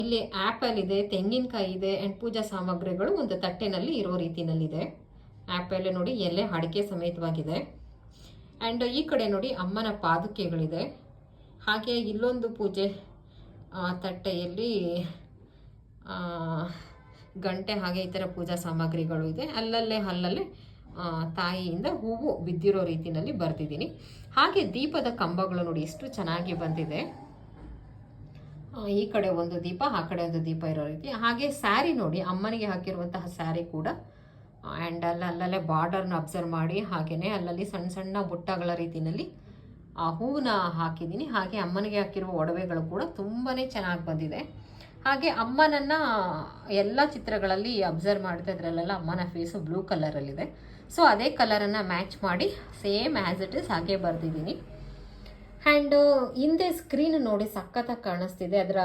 ಇಲ್ಲಿ ಆ್ಯಪಲ್ ಇದೆ, ತೆಂಗಿನಕಾಯಿ ಇದೆ ಆ್ಯಂಡ್ ಪೂಜಾ ಸಾಮಗ್ರಿಗಳು ಒಂದು ತಟ್ಟೆನಲ್ಲಿ ಇರೋ ರೀತಿನಲ್ಲಿದೆ. ಆ್ಯಪಲ್ ನೋಡಿ ಎಲೆ ಅಡಿಕೆ ಸಮೇತವಾಗಿದೆ. ಆ್ಯಂಡ್ ಈ ಕಡೆ ನೋಡಿ ಅಮ್ಮನ ಪಾದುಕೆಗಳಿದೆ. ಹಾಗೆ ಇಲ್ಲೊಂದು ಪೂಜೆ ತಟ್ಟೆಯಲ್ಲಿ ಗಂಟೆ ಹಾಗೆ ಈ ಥರ ಪೂಜಾ ಸಾಮಗ್ರಿಗಳು ಇದೆ. ಅಲ್ಲಲ್ಲೇ ತಾಯಿಯಿಂದ ಹೂವು ಬಿದ್ದಿರೋ ರೀತಿಯಲ್ಲಿ ಬರ್ತಿದ್ದೀನಿ. ಹಾಗೆ ದೀಪದ ಕಂಬಗಳು ನೋಡಿ ಎಷ್ಟು ಚೆನ್ನಾಗಿ ಬಂದಿದೆ. ಈ ಕಡೆ ಒಂದು ದೀಪ, ಆ ಕಡೆ ಒಂದು ದೀಪ ಇರೋ ರೀತಿ. ಹಾಗೆ ಸ್ಯಾರಿ ನೋಡಿ, ಅಮ್ಮನಿಗೆ ಹಾಕಿರುವಂತಹ ಸ್ಯಾರಿ ಕೂಡ. ಆ್ಯಂಡ್ ಅಲ್ಲಲ್ಲೇ ಬಾರ್ಡರ್ನ ಅಬ್ಸರ್ವ್ ಮಾಡಿ, ಹಾಗೆಯೇ ಅಲ್ಲಲ್ಲಿ ಸಣ್ಣ ಸಣ್ಣ ಬುಟ್ಟಗಳ ರೀತಿಯಲ್ಲಿ ಹೂವನ್ನ ಹಾಕಿದ್ದೀನಿ. ಹಾಗೆ ಅಮ್ಮನಿಗೆ ಹಾಕಿರುವ ಒಡವೆಗಳು ಕೂಡ ತುಂಬಾ ಚೆನ್ನಾಗಿ ಬಂದಿದೆ. ಹಾಗೆ ಅಮ್ಮನನ್ನು ಎಲ್ಲ ಚಿತ್ರಗಳಲ್ಲಿ ಅಬ್ಸರ್ವ್ ಮಾಡ್ತಾ ಇದ್ರಲ್ಲೆಲ್ಲ ಅಮ್ಮನ ಫೇಸು ಬ್ಲೂ ಕಲರಲ್ಲಿದೆ. ಸೊ ಅದೇ ಕಲರನ್ನು ಮ್ಯಾಚ್ ಮಾಡಿ ಸೇಮ್ ಆ್ಯಸ್ ಇಟ್ ಇಸ್ ಹಾಗೆ ಬರೆದಿದ್ದೀನಿ. ಆ್ಯಂಡ್ ಹಿಂದೆ ಸ್ಕ್ರೀನ್ ನೋಡಿ ಸಖತ್ತಾಗಿ ಕಾಣಿಸ್ತಿದೆ. ಅದರ